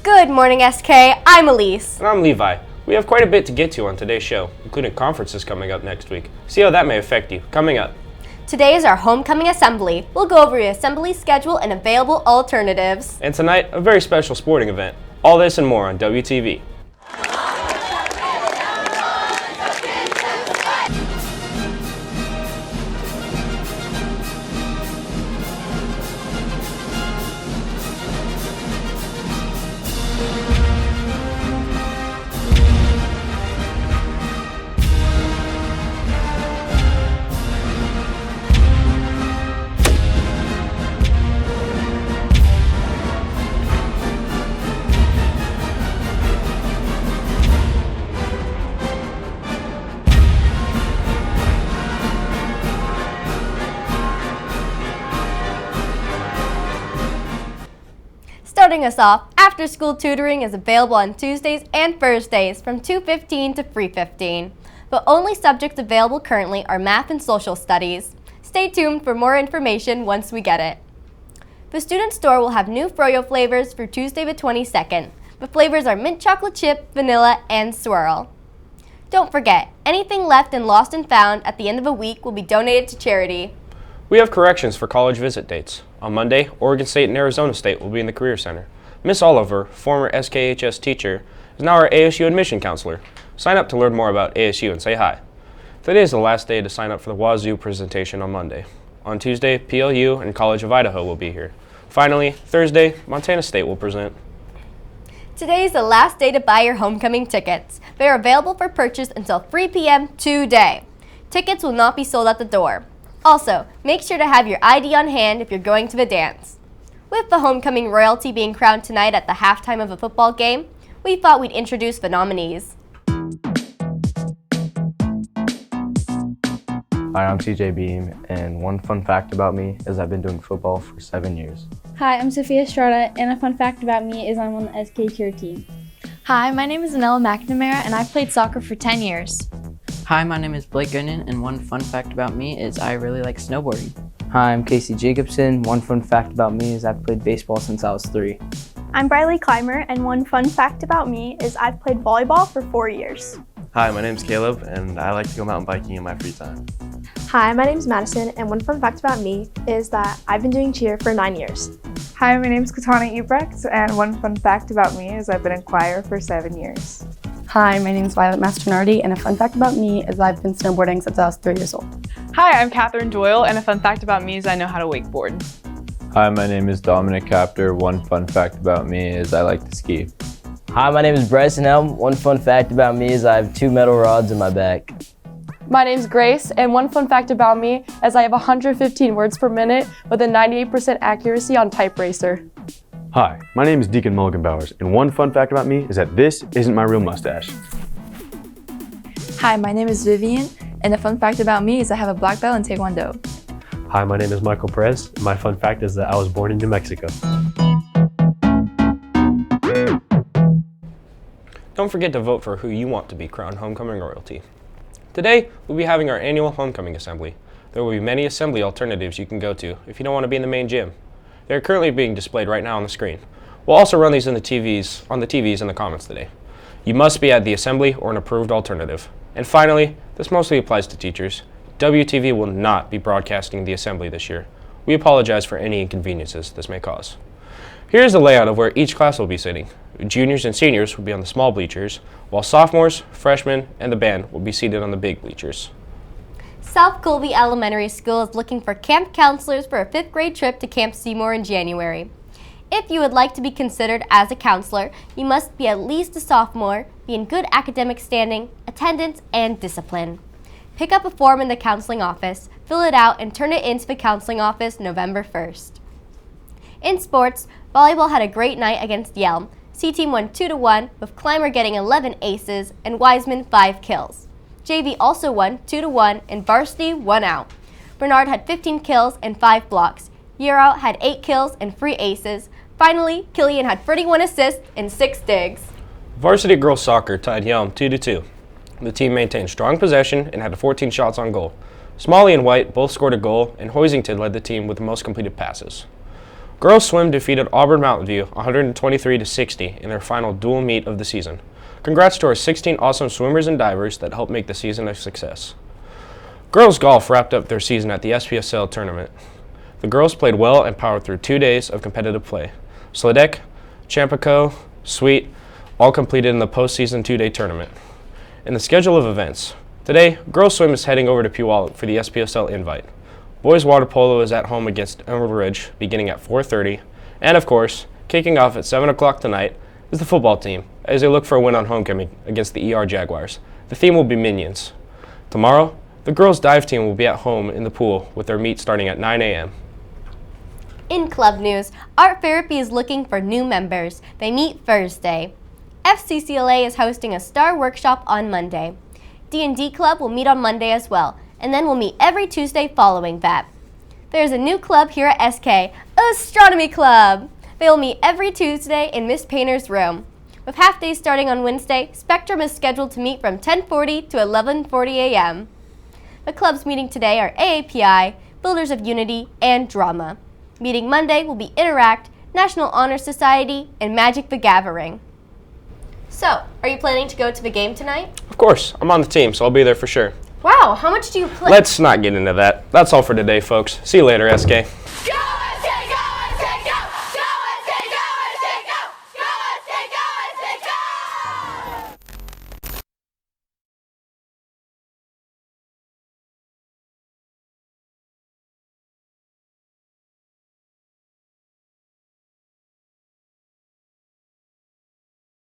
Good morning, SK. I'm Elise. And I'm Levi. We have quite a bit to get to on today's show, including conferences coming up next week. See how that may affect you. Coming up. Today is our homecoming assembly. We'll go over the assembly schedule and available alternatives. And tonight, a very special sporting event. All this and more on WTV. Starting us off, after-school tutoring is available on Tuesdays and Thursdays from 2:15 to 3:15. The only subjects available currently are math and social studies. Stay tuned for more information once we get it. The student store will have new froyo flavors for Tuesday the 22nd. The flavors are mint chocolate chip, vanilla, and swirl. Don't forget, anything left and lost and found at the end of the week will be donated to charity. We have corrections for college visit dates. On Monday, Oregon State and Arizona State will be in the Career Center. Miss Oliver, former SKHS teacher, is now our ASU admission counselor. Sign up to learn more about ASU and say hi. Today is the last day to sign up for the Wazoo presentation on Monday. On Tuesday, PLU and College of Idaho will be here. Finally, Thursday, Montana State will present. Today is the last day to buy your homecoming tickets. They are available for purchase until 3 p.m. today. Tickets will not be sold at the door. Also, make sure to have your ID on hand if you're going to the dance. With the homecoming royalty being crowned tonight at the halftime of a football game, we thought we'd introduce the nominees. Hi, I'm CJ Beam, and one fun fact about me is I've been doing football for 7 years. Hi, I'm Sophia Estrada, and a fun fact about me is I'm on the SK cheer team. Hi, my name is Anella McNamara, and I've played soccer for 10 years. Hi, my name is Blake Gooden, and one fun fact about me is I really like snowboarding. Hi, I'm Casey Jacobson. One fun fact about me is I've played baseball since I was 3. I'm Briley Clymer, and one fun fact about me is I've played volleyball for 4 years. Hi, my name's Caleb, and I like to go mountain biking in my free time. Hi, my name's Madison, and one fun fact about me is that I've been doing cheer for 9 years. Hi, my name's Katana Ebrecht, and one fun fact about me is I've been in choir for 7 years. Hi, my name is Violet Mastronardi, and a fun fact about me is I've been snowboarding since I was 3 years old. Hi, I'm Catherine Doyle, and a fun fact about me is I know how to wakeboard. Hi, my name is Dominic Capter. One fun fact about me is I like to ski. Hi, my name is Bryson Helm. One fun fact about me is I have 2 metal rods in my back. My name's Grace, and one fun fact about me is I have 115 words per minute with a 98% accuracy on Type Racer. Hi, my name is Deacon Mulligan Bowers, and one fun fact about me is that this isn't my real mustache. Hi, my name is Vivian, and a fun fact about me is I have a black belt in Taekwondo. Hi, my name is Michael Perez. My fun fact is that I was born in New Mexico. Don't forget to vote for who you want to be crowned homecoming royalty. Today, we'll be having our annual homecoming assembly. There will be many assembly alternatives you can go to if you don't want to be in the main gym. They are currently being displayed right now on the screen. We'll also run these on the TVs in the comments today. You must be at the assembly or an approved alternative. And finally, this mostly applies to teachers. WTV will not be broadcasting the assembly this year. We apologize for any inconveniences this may cause. Here's the layout of where each class will be sitting. Juniors and seniors will be on the small bleachers, while sophomores, freshmen, and the band will be seated on the big bleachers. South Colby Elementary School is looking for camp counselors for a 5th grade trip to Camp Seymour in January. If you would like to be considered as a counselor, you must be at least a sophomore, be in good academic standing, attendance, and discipline. Pick up a form in the counseling office, fill it out, and turn it into the counseling office November 1st. In sports, volleyball had a great night against Yelm. C-Team won 2-1, with Clymer getting 11 aces and Wiseman 5 kills. JV also won 2-1, and Varsity 1 out. Bernard had 15 kills and 5 blocks. Euro had 8 kills and 3 aces. Finally, Killian had 31 assists and 6 digs. Varsity girls soccer tied Yelm 2-2. The team maintained strong possession and had 14 shots on goal. Smalley and White both scored a goal, and Hoisington led the team with the most completed passes. Girls swim defeated Auburn Mountain View 123-60 in their final dual meet of the season. Congrats to our 16 awesome swimmers and divers that helped make the season a success. Girls golf wrapped up their season at the SPSL tournament. The girls played well and powered through 2 days of competitive play. Sladek, Champico, Sweet, all completed in the postseason 2-day tournament. In the schedule of events, today, girls swim is heading over to Puyallup for the SPSL invite. Boys water polo is at home against Emerald Ridge beginning at 4:30, and of course, kicking off at 7 o'clock tonight is the football team as they look for a win on homecoming against the ER Jaguars. The theme will be Minions. Tomorrow, the girls dive team will be at home in the pool with their meet starting at 9 a.m. In club news, Art Therapy is looking for new members. They meet Thursday. FCCLA is hosting a STAR workshop on Monday. D&D Club will meet on Monday as well, and then we'll meet every Tuesday following that. There's a new club here at SK, Astronomy Club. They will meet every Tuesday in Miss Painter's room. With half days starting on Wednesday, Spectrum is scheduled to meet from 10:40 to 11:40 a.m. The clubs meeting today are AAPI, Builders of Unity, and Drama. Meeting Monday will be Interact, National Honor Society, and Magic the Gathering. So, are you planning to go to the game tonight? Of course, I'm on the team, so I'll be there for sure. Wow, how much do you play? Let's not get into that. That's all for today, folks. See you later, SK.